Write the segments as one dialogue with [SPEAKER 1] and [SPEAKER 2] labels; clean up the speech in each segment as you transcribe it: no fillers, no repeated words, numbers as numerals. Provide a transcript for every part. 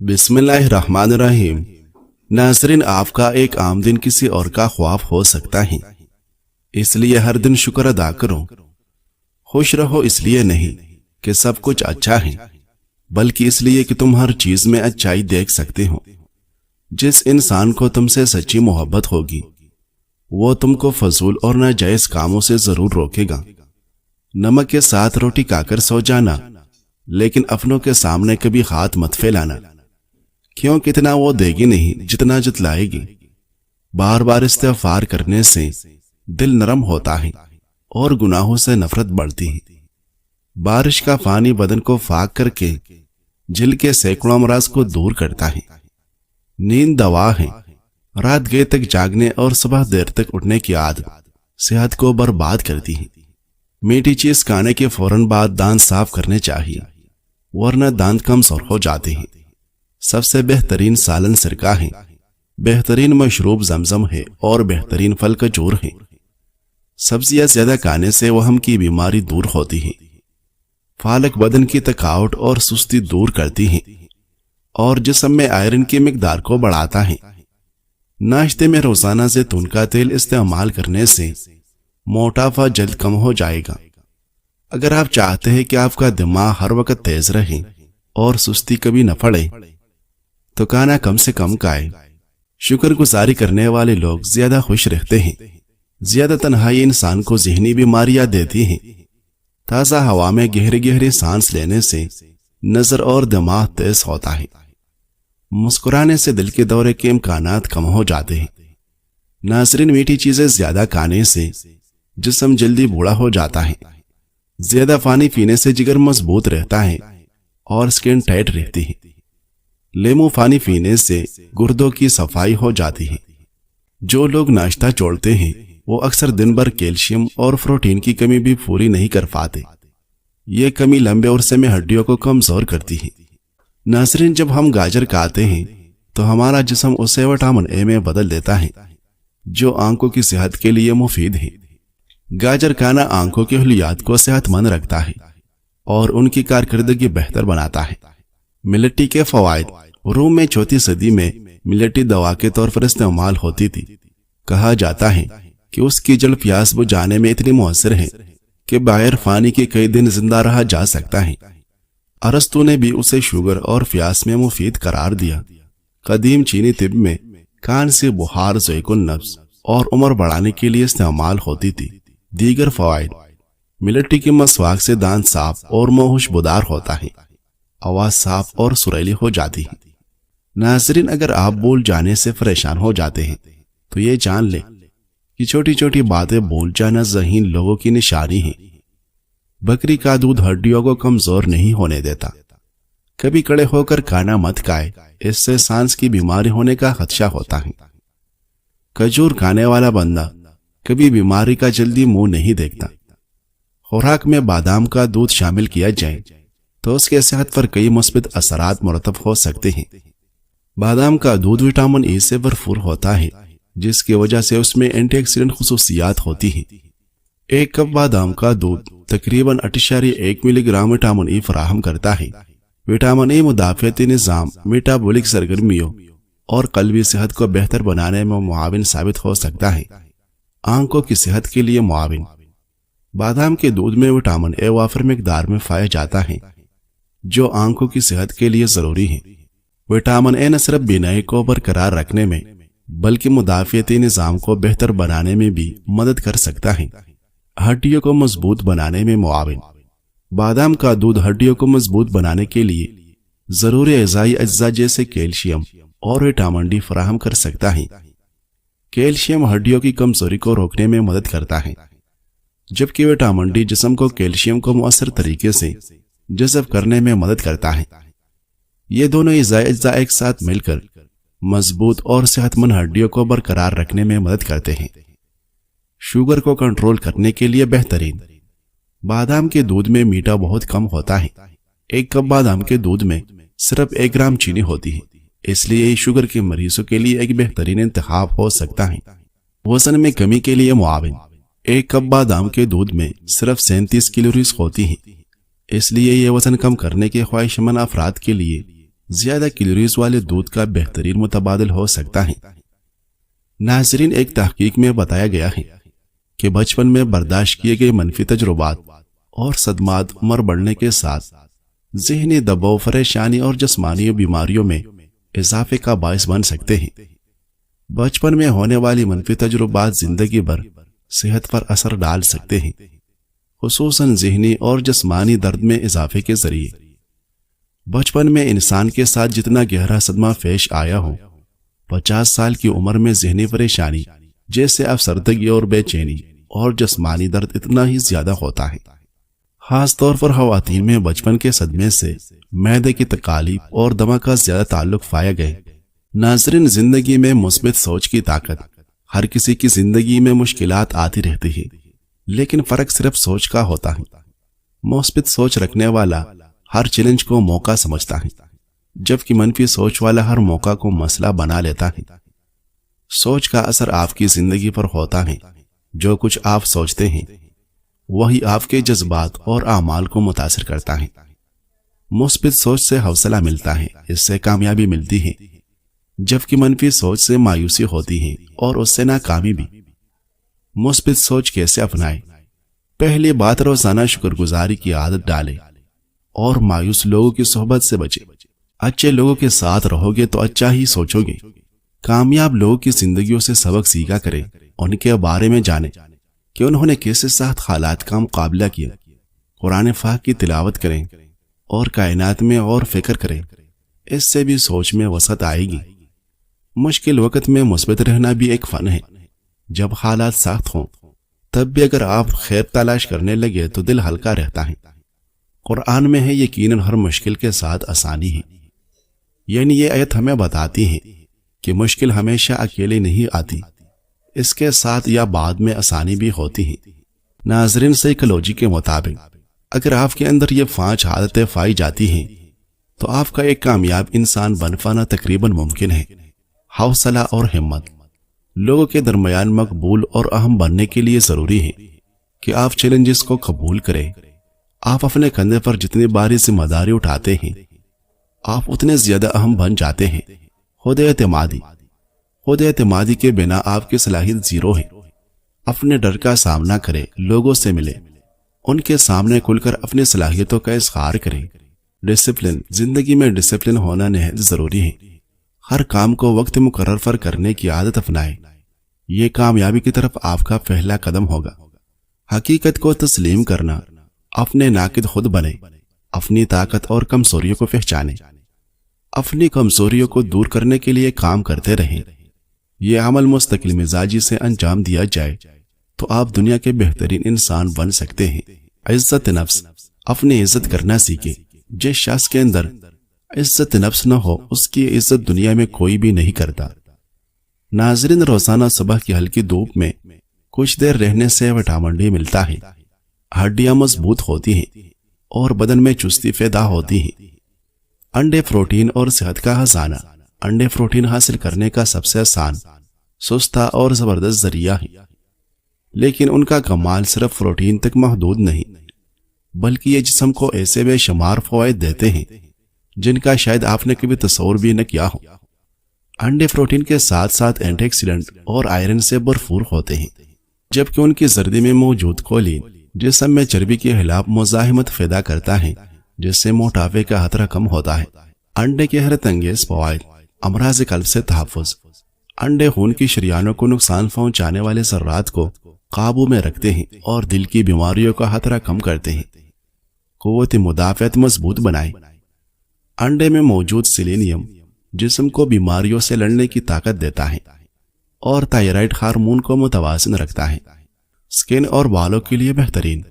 [SPEAKER 1] بسم اللہ الرحمن الرحیم۔ ناظرین، آپ کا ایک عام دن کسی اور کا خواب ہو سکتا ہے، اس لیے ہر دن شکر ادا کرو۔ خوش رہو اس لیے نہیں کہ سب کچھ اچھا ہے، بلکہ اس لیے کہ تم ہر چیز میں اچھائی دیکھ سکتے ہو۔ جس انسان کو تم سے سچی محبت ہوگی وہ تم کو فضول اور ناجائز کاموں سے ضرور روکے گا۔ نمک کے ساتھ روٹی کھا کر سو جانا، لیکن اپنوں کے سامنے کبھی ہاتھ مت پھیلانا، کیوں کہ اتنا وہ دے گی نہیں جتنا جتلائے گی۔ بار بار استغفار کرنے سے دل نرم ہوتا ہے اور گناہوں سے نفرت بڑھتی ہے۔ بارش کا پانی بدن کو پاک کر کے جل کے سینکڑوں امراض کو دور کرتا ہے۔ نیند دوا ہے۔ رات گئے تک جاگنے اور صبح دیر تک اٹھنے کی عادت صحت کو برباد کرتی ہے۔ میٹھی چیز کھانے کے فوراً بعد دانت صاف کرنے چاہیے، ورنہ دانت کمزور ہو جاتے ہیں۔ سب سے بہترین سالن سرکہ ہے، بہترین مشروب زمزم ہے اور بہترین پھل کھجور ہے۔ سبزیاں زیادہ کھانے سے وہم کی بیماری دور ہوتی ہے۔ پالک بدن کی تھکاوٹ اور سستی دور کرتی ہے اور جسم میں آئرن کی مقدار کو بڑھاتا ہے۔ ناشتے میں روزانہ زیتون کا تیل استعمال کرنے سے موٹاپا جلد کم ہو جائے گا۔ اگر آپ چاہتے ہیں کہ آپ کا دماغ ہر وقت تیز رہے اور سستی کبھی نہ پڑے تو کھانا کم سے کم کھائیں۔ شکر گزاری کرنے والے لوگ زیادہ خوش رہتے ہیں۔ زیادہ تنہائی انسان کو ذہنی بیماریاں دیتی ہیں۔ تازہ ہوا میں گہری گہری سانس لینے سے نظر اور دماغ تیز ہوتا ہے۔ مسکرانے سے دل کے دورے کے امکانات کم ہو جاتے ہیں۔ ناظرین، میٹھی چیزیں زیادہ کھانے سے جسم جلدی بوڑھا ہو جاتا ہے۔ زیادہ پانی پینے سے جگر مضبوط رہتا ہے اور سکن ٹائٹ رہتی ہے۔ لیمو پانی پینے سے گردوں کی صفائی ہو جاتی ہے۔ جو لوگ ناشتہ چھوڑتے ہیں وہ اکثر دن بھر کیلشیم اور پروٹین کی کمی بھی پوری نہیں کر پاتے۔ یہ کمی لمبے عرصے میں ہڈیوں کو کمزور کرتی ہے۔ ناظرین، جب ہم گاجر کھاتے ہیں تو ہمارا جسم اسے وٹامن اے میں بدل دیتا ہے، جو آنکھوں کی صحت کے لیے مفید ہے۔ گاجر کھانا آنکھوں کے خلیات کو صحت مند رکھتا ہے اور ان کی کارکردگی بہتر بناتا ہے۔ ملٹی کے فوائد۔ روم میں 4 صدی میں ملٹی دوا کے طور پر استعمال ہوتی تھی۔ کہا جاتا ہے کہ اس کی جڑ پیاس بجھانے میں اتنی مؤثر ہے کہ بغیر پانی کے کئی دن زندہ رہا جا سکتا ہے۔ ارسطو نے بھی اسے شوگر اور پیاس میں مفید قرار دیا۔ قدیم چینی طب میں کان سے بخار ذیق النفس اور عمر بڑھانے کے لیے استعمال ہوتی تھی۔ دیگر فوائد۔ ملٹی کے مسواک سے دانت صاف اور منہ خوشبودار ہوتا ہے، آواز صاف اور سریلی ہو جاتی ہے۔ ناظرین، اگر آپ بھول جانے سے پریشان ہو جاتے ہیں تو یہ جان لیں کہ چھوٹی چھوٹی باتیں بھول جانا ذہین لوگوں کی نشانی ہے۔ بکری کا دودھ ہڈیوں کو کمزور نہیں ہونے دیتا۔ کبھی کڑے ہو کر کھانا مت کھائے، اس سے سانس کی بیماری ہونے کا خدشہ ہوتا ہے۔ کھجور کھانے والا بندہ کبھی بیماری کا جلدی منہ نہیں دیکھتا۔ خوراک میں بادام کا دودھ شامل کیا جائے تو اس کے صحت پر کئی مثبت اثرات مرتب ہو سکتے ہیں۔ بادام کا دودھ وٹامن ای سے بھرپور ہوتا ہے، جس کی وجہ سے اس میں اینٹی آکسیڈنٹ خصوصیات ہوتی ہیں۔ 1 کپ بادام کا دودھ تقریباً 8.1 ملی گرام وٹامن ای فراہم کرتا ہے۔ وٹامن ای مدافعتی نظام، میٹابولک سرگرمیوں اور قلبی صحت کو بہتر بنانے میں معاون ثابت ہو سکتا ہے۔ آنکھوں کی صحت کے لیے معاون۔ بادام کے دودھ میں وٹامن اے وافر مقدار میں پایا جاتا ہے، جو آنکھوں کی صحت کے لیے ضروری ہے۔ وٹامن اے نہ صرف بینائی کو برقرار رکھنے میں بلکہ مدافعتی نظام کو بہتر بنانے میں بھی مدد کر سکتا ہے۔ ہڈیوں کو مضبوط بنانے میں معاون۔ بادام کا دودھ ہڈیوں کو مضبوط بنانے کے لیے ضروری غذائی اجزاء جیسے کیلشیم اور وٹامن ڈی فراہم کر سکتا ہے۔ کیلشیم ہڈیوں کی کمزوری کو روکنے میں مدد کرتا ہے، جبکہ وٹامن ڈی جسم کو کیلشیم کو مؤثر طریقے سے جذب کرنے میں مدد کرتا ہے۔ یہ دونوں غذائی اجزاء ایک ساتھ مل کر مضبوط اور صحت مند ہڈیوں کو برقرار رکھنے میں مدد کرتے ہیں۔ شوگر کو کنٹرول کرنے کے لیے بہترین۔ بادام کے دودھ میں میٹھا بہت کم ہوتا ہے۔ 1 کپ بادام کے دودھ میں صرف 1 گرام چینی ہوتی ہے، اس لیے یہ شوگر کے مریضوں کے لیے ایک بہترین انتخاب ہو سکتا ہے۔ وزن میں کمی کے لیے معاون۔ 1 کپ بادام کے دودھ میں صرف 37 کیلوریز ہوتی ہیں، اس لیے یہ وزن کم کرنے کے خواہشمند افراد کے لیے زیادہ کیلوریز والے دودھ کا بہترین متبادل ہو سکتا ہے۔ ناظرین، ایک تحقیق میں بتایا گیا ہے کہ بچپن میں برداشت کیے گئے منفی تجربات اور صدمات عمر بڑھنے کے ساتھ ذہنی دباؤ، پریشانی اور جسمانی بیماریوں میں اضافے کا باعث بن سکتے ہیں۔ بچپن میں ہونے والی منفی تجربات زندگی بھر صحت پر اثر ڈال سکتے ہیں، خصوصاً ذہنی اور جسمانی درد میں اضافے کے ذریعے۔ بچپن میں انسان کے ساتھ جتنا گہرا صدمہ پیش آیا ہو، 50 سال کی عمر میں ذہنی پریشانی جیسے افسردگی اور بے چینی اور جسمانی درد اتنا ہی زیادہ ہوتا ہے۔ خاص طور پر خواتین میں بچپن کے صدمے سے معدے کی تکالیف اور دمہ کا زیادہ تعلق پایا گیا۔ ناظرین، زندگی میں مثبت سوچ کی طاقت۔ ہر کسی کی زندگی میں مشکلات آتی رہتی ہیں، لیکن فرق صرف سوچ کا ہوتا ہے۔ مثبت سوچ رکھنے والا ہر چیلنج کو موقع سمجھتا ہے، جبکہ منفی سوچ والا ہر موقع کو مسئلہ بنا لیتا ہے۔ سوچ کا اثر آپ کی زندگی پر ہوتا ہے۔ جو کچھ آپ سوچتے ہیں وہی آپ کے جذبات اور اعمال کو متاثر کرتا ہے۔ مثبت سوچ سے حوصلہ ملتا ہے، اس سے کامیابی ملتی ہے، جبکہ منفی سوچ سے مایوسی ہوتی ہے اور اس سے ناکامی بھی۔ مثبت سوچ کیسے اپنائیں؟ پہلی بات، روزانہ شکر گزاری کی عادت ڈالیں اور مایوس لوگوں کی صحبت سے بچیں۔ اچھے لوگوں کے ساتھ رہو گے تو اچھا ہی سوچو گے۔ کامیاب لوگوں کی زندگیوں سے سبق سیکھا کریں، ان کے بارے میں جانیں کہ انہوں نے کیسے سخت حالات کا مقابلہ کیا۔ قرآن پاک کی تلاوت کریں اور کائنات میں اور فکر کریں، اس سے بھی سوچ میں وسعت آئے گی۔ مشکل وقت میں مثبت رہنا بھی ایک فن ہے۔ جب حالات سخت ہوں تب بھی اگر آپ خیر تلاش کرنے لگے تو دل ہلکا رہتا ہے۔ قرآن میں ہے یقیناً ہر مشکل کے ساتھ آسانی ہے، یعنی یہ آیت ہمیں بتاتی ہے کہ مشکل ہمیشہ اکیلے نہیں آتی، اس کے ساتھ یا بعد میں آسانی بھی ہوتی ہے۔ ناظرین، سائیکالوجی کے مطابق اگر آپ کے اندر یہ 5 عادتیں پائی جاتی ہیں تو آپ کا ایک کامیاب انسان بن پانا تقریباً ممکن ہے۔ حوصلہ اور ہمت لوگوں کے درمیان مقبول اور اہم بننے کے لیے ضروری ہے کہ آپ چیلنجز کو قبول کریں۔ آپ اپنے کندھے پر جتنی باری ذمہ داری اٹھاتے ہیں آپ اتنے زیادہ اہم بن جاتے ہیں۔ خود اعتمادی کے بنا آپ کی صلاحیت زیرو ہے۔ اپنے ڈر کا سامنا کریں، لوگوں سے ملیں، ان کے سامنے کھل کر اپنی صلاحیتوں کا اظہار کریں۔ ڈسپلن، زندگی میں ڈسپلن ہونا نہایت ضروری ہے۔ ہر کام کو وقت مقرر پر کرنے کی عادت اپنائیں، یہ کامیابی کی طرف آپ کا پہلا قدم ہوگا۔ حقیقت کو تسلیم کرنا، اپنے ناقد خود بنیں، اپنی طاقت اور کمزوریوں کو پہچانیں، اپنی کمزوریوں کو دور کرنے کے لیے کام کرتے رہیں۔ یہ عمل مستقل مزاجی سے انجام دیا جائے تو آپ دنیا کے بہترین انسان بن سکتے ہیں۔ عزت نفس، اپنی عزت کرنا سیکھیں۔ جس شخص کے اندر عزت نفس نہ ہو اس کی عزت دنیا میں کوئی بھی نہیں کرتا۔ ناظرین، روزانہ صبح کی ہلکی دھوپ میں کچھ دیر رہنے سے وٹامن ڈی ملتا ہے، ہڈیاں مضبوط ہوتی ہیں اور بدن میں چستی پیدا ہوتی ہے۔ انڈے پروٹین اور صحت کا خزانہ۔ انڈے پروٹین حاصل کرنے کا سب سے آسان، سستا اور زبردست ذریعہ ہے، لیکن ان کا کمال صرف پروٹین تک محدود نہیں بلکہ یہ جسم کو ایسے بے شمار فوائد دیتے ہیں جن کا شاید آپ نے کبھی تصور بھی نہ کیا ہو۔ انڈے پروٹین کے ساتھ ساتھ اینٹی آکسیڈنٹ اور آئرن سے بھرپور ہوتے ہیں، جبکہ ان کی زردی میں موجود کولین جسم میں چربی کے خلاف مزاحمت پیدا کرتا ہے، جس سے موٹاپے کا خطرہ کم ہوتا ہے۔ انڈے کے حیرت انگیز فوائد: امراض قلب سے تحفظ۔ انڈے خون کی شریانوں کو نقصان پہنچانے والے ذرات کو قابو میں رکھتے ہیں اور دل کی بیماریوں کا خطرہ کم کرتے ہیں۔ قوت مدافعت مضبوط بنائیں۔ انڈے میں موجود سیلینیم جسم کو بیماریوں سے لڑنے کی طاقت دیتا ہے اور تائرائیڈ ہارمون کو متوازن رکھتا ہے۔ سکن اور بالوں کے لیے بہترین۔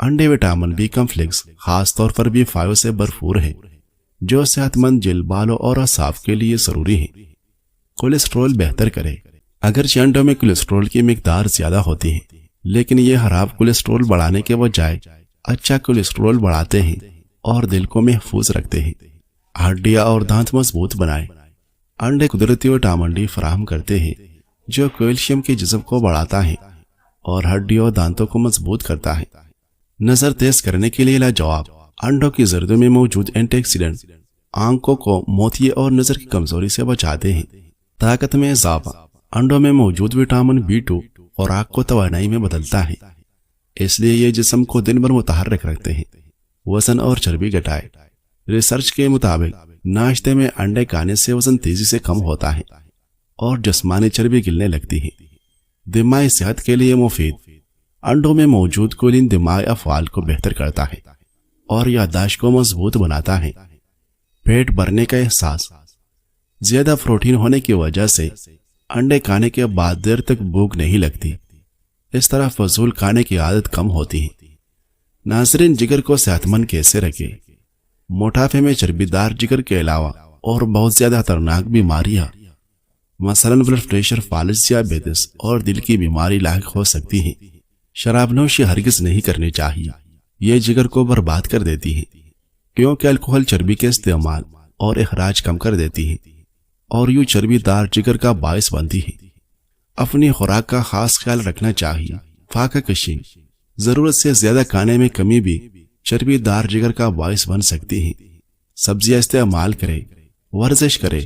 [SPEAKER 1] انڈے وٹامن بی کمپلیکس خاص طور پر B5 سے بھرپور ہے جو صحت مند جلد، بالوں اور اعصاب کے لیے ضروری ہے۔ کولیسٹرول بہتر کرے۔ اگرچہ انڈوں میں کولیسٹرول کی مقدار زیادہ ہوتی ہے لیکن یہ خراب کولیسٹرول بڑھانے کے بجائے اچھا کولیسٹرول بڑھاتے ہیں اور دل کو محفوظ رکھتے ہیں۔ ہڈیاں اور دانت مضبوط بنائیں۔ انڈے قدرتی وٹامن ڈی فراہم کرتے ہیں جو کیلشیم کے جذب کو بڑھاتا ہے اور ہڈیوں اور دانتوں کو مضبوط کرتا ہے۔ نظر تیز کرنے کے لیے لاجواب۔ انڈوں کی زردوں میں موجود اینٹی آکسیڈنٹ آنکھوں کو موتیے اور نظر کی کمزوری سے بچاتے ہیں۔ طاقت میں اضافہ، انڈوں میں موجود وٹامن B2 خوراک کو توانائی میں بدلتا ہے، اس لیے یہ جسم کو دن بھر متحرک رکھتے ہیں۔ وزن اور چربی گھٹائے، ریسرچ کے مطابق ناشتے میں انڈے کھانے سے وزن تیزی سے کم ہوتا ہے اور جسمانی چربی گلنے لگتی ہے۔ دماغی صحت کے لیے مفید، انڈوں میں موجود کولین دماغی افعال کو بہتر کرتا ہے اور یادداشت کو مضبوط بناتا ہے۔ پیٹ بھرنے کا احساس، زیادہ پروٹین ہونے کی وجہ سے انڈے کھانے کے بعد دیر تک بھوک نہیں لگتی، اس طرح فضول کھانے کی عادت کم ہوتی ہے۔ ناظرین، جگر کو صحت مند کیسے رکھے؟ موٹاپے میں چربی دار جگر کے علاوہ اور بہت زیادہ خطرناک بیماریاں مثلاً بلڈ پریشر، فالج، ذیابیطس اور دل کی بیماری لاحق ہو سکتی ہیں۔ شراب نوشی ہرگز نہیں کرنی چاہیے، یہ جگر کو برباد کر دیتی ہے، کیونکہ الکحل چربی کے استعمال اور اخراج کم کر دیتی ہے اور یوں چربی دار جگر کا باعث بنتی ہے۔ اپنی خوراک کا خاص خیال رکھنا چاہیے۔ فاقہ کشی، ضرورت سے زیادہ کھانے میں کمی بھی چربی دار جگر کا باعث بن سکتی ہے۔ سبزیاں استعمال کریں، ورزش کریں،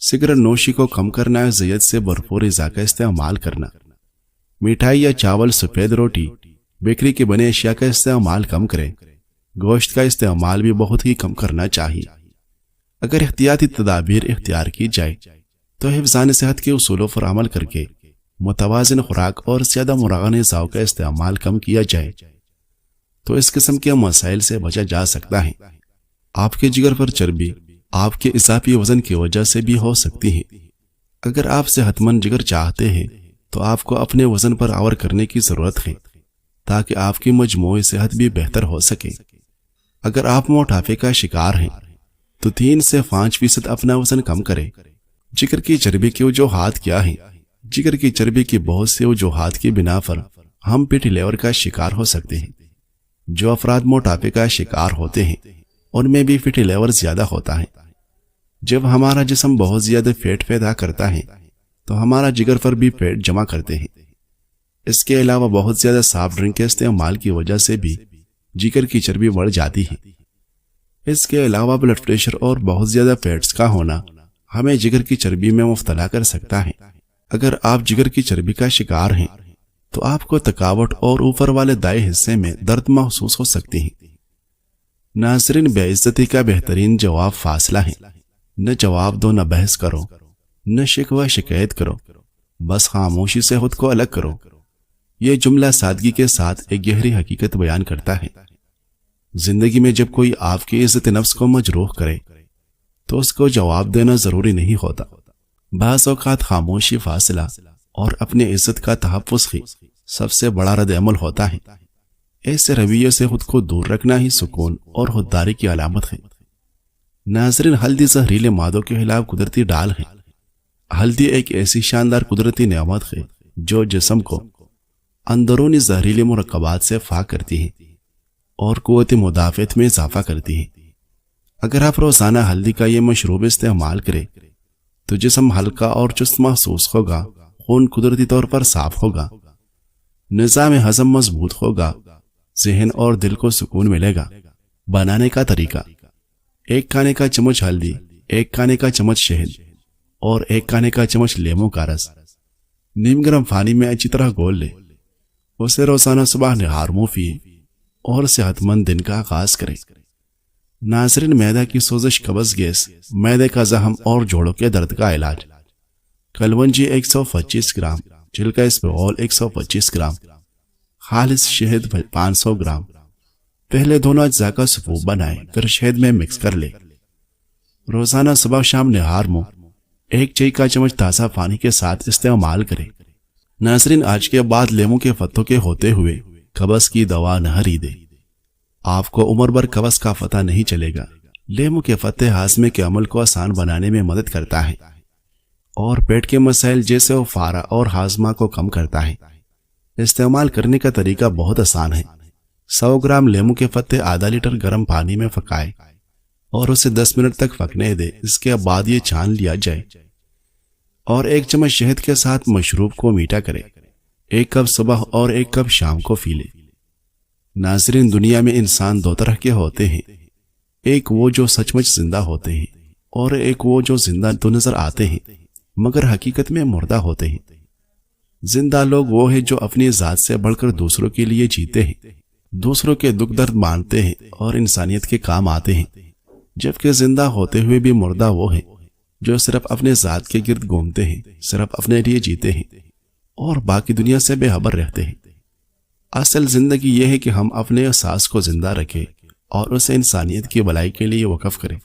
[SPEAKER 1] سگریٹ نوشی کو کم کرنا ہے، زیت سے بھرپور غذا کا استعمال کرنا، مٹھائی یا چاول، سفید روٹی، بیکری کے بنے اشیاء کا استعمال کم کریں، گوشت کا استعمال بھی بہت ہی کم کرنا چاہیے۔ اگر احتیاطی تدابیر اختیار کی جائے تو حفظان صحت کے اصولوں پر عمل کر کے متوازن خوراک اور زیادہ مراغن غذاؤں کا استعمال کم کیا جائے تو اس قسم کے مسائل سے بچا جا سکتا ہے۔ آپ کے جگر پر چربی آپ کے اضافی وزن کی وجہ سے بھی ہو سکتی ہے۔ اگر آپ صحت مند جگر چاہتے ہیں تو آپ کو اپنے وزن پر غور کرنے کی ضرورت ہے تاکہ آپ کی مجموعی صحت بھی بہتر ہو سکے۔ اگر آپ موٹاپے کا شکار ہیں تو 3 سے 5% اپنا وزن کم کریں۔ جگر کی چربی کی وجوہات کیا ہیں؟ جگر کی چربی کی بہت سی وجوہات کی بنا پر ہم فیٹی لیور کا شکار ہو سکتے ہیں۔ جو افراد موٹاپے کا شکار ہوتے ہیں ان میں بھی فیٹی لیور زیادہ ہوتا ہے۔ جب ہمارا جسم بہت زیادہ فیٹ پیدا کرتا ہے تو ہمارا جگر پر بھی فیٹ جمع کرتے ہیں۔ اس کے علاوہ بہت زیادہ سافٹ ڈرنک کے استعمال کی وجہ سے بھی جگر کی چربی بڑھ جاتی ہے۔ اس کے علاوہ بلڈ پریشر اور بہت زیادہ فیٹس کا ہونا ہمیں جگر کی چربی میں مبتلا کر سکتا ہے۔ اگر آپ جگر کی چربی کا شکار ہیں تو آپ کو تھکاوٹ اور اوپر والے دائیں حصے میں درد محسوس ہو سکتی ہے۔ ناظرین، بے عزتی کا بہترین جواب فاصلہ ہے۔ نہ جواب دو، نہ بحث کرو، نہ شکوہ شکایت کرو، بس خاموشی سے خود کو الگ کرو۔ یہ جملہ سادگی کے ساتھ ایک گہری حقیقت بیان کرتا ہے۔ زندگی میں جب کوئی آپ کی عزت نفس کو مجروح کرے تو اس کو جواب دینا ضروری نہیں ہوتا۔ بعض اوقات خاموشی، فاصلہ اور اپنی عزت کا تحفظ ہی سب سے بڑا رد عمل ہوتا ہے۔ ایسے رویے سے خود کو دور رکھنا ہی سکون اور خودداری کی علامت ہے۔ ناظرین، ہلدی زہریلے مادوں کے خلاف قدرتی ڈال ہے۔ ہلدی ایک ایسی شاندار قدرتی نعمت ہے جو جسم کو اندرونی زہریلے مرکبات سے پاک کرتی ہے اور قوت مدافعت میں اضافہ کرتی ہے۔ اگر آپ روزانہ ہلدی کا یہ مشروب استعمال کریں تو جسم ہلکا اور چست محسوس ہوگا، خون قدرتی طور پر صاف ہوگا، نظام ہضم مضبوط ہوگا، ذہن اور دل کو سکون ملے گا۔ بنانے کا طریقہ: 1 کھانے کا چمچ ہلدی، 1 کھانے کا چمچ شہد اور 1 کھانے کا چمچ لیموں کا رس نیم گرم پانی میں اچھی طرح گھول لیں۔ اسے روزانہ صبح نہار منہ پیئیں اور صحت مند دن کا آغاز کریں۔ ناظرین، معدہ کی سوزش، قبض، گیس، معدے کا زخم اور جوڑوں کے درد کا علاج: کلونجی 125 گرام، چھلکا اسپغول 125 گرام، خالص شہد 500 گرام۔ پہلے دونوں اجزاء کا سفوف بنائیں، پھر شہد میں مکس کر لیں۔ روزانہ صبح شام نہار منہ 1 چائے کا چمچ تازہ پانی کے ساتھ استعمال کریں۔ ناظرین، آج کے بعد لیموں کے پتوں کے ہوتے ہوئے قبض کی دوا نہ خریدیں۔ آپ کو عمر بھر قبض کا پتہ نہیں چلے گا۔ لیموں کے پتے ہاضمے کے عمل کو آسان بنانے میں مدد کرتا ہے اور پیٹ کے مسائل جیسے افارہ اور ہاضمہ کو کم کرتا ہے۔ استعمال کرنے کا طریقہ بہت آسان ہے۔ 100 گرام لیموں کے پتے آدھا لیٹر گرم پانی میں پکائیں اور اسے 10 منٹ تک پکنے دیں۔ اس کے بعد یہ چھان لیا جائے اور 1 چمچ شہد کے ساتھ مشروب کو میٹھا کریں۔ 1 کپ صبح اور 1 کپ شام کو پی لیں۔ ناظرین، دنیا میں انسان 2 طرح کے ہوتے ہیں، ایک وہ جو سچ مچ زندہ ہوتے ہیں اور ایک وہ جو زندہ تو نظر آتے ہیں مگر حقیقت میں مردہ ہوتے ہیں۔ زندہ لوگ وہ ہیں جو اپنی ذات سے بڑھ کر دوسروں کے لیے جیتے ہیں، دوسروں کے دکھ درد مانتے ہیں اور انسانیت کے کام آتے ہیں، جبکہ زندہ ہوتے ہوئے بھی مردہ وہ ہیں جو صرف اپنے ذات کے گرد گھومتے ہیں، صرف اپنے لیے جیتے ہیں اور باقی دنیا سے بے خبر رہتے ہیں۔ اصل زندگی یہ ہے کہ ہم اپنے احساس کو زندہ رکھیں اور اسے انسانیت کی بھلائی کے لیے وقف کریں۔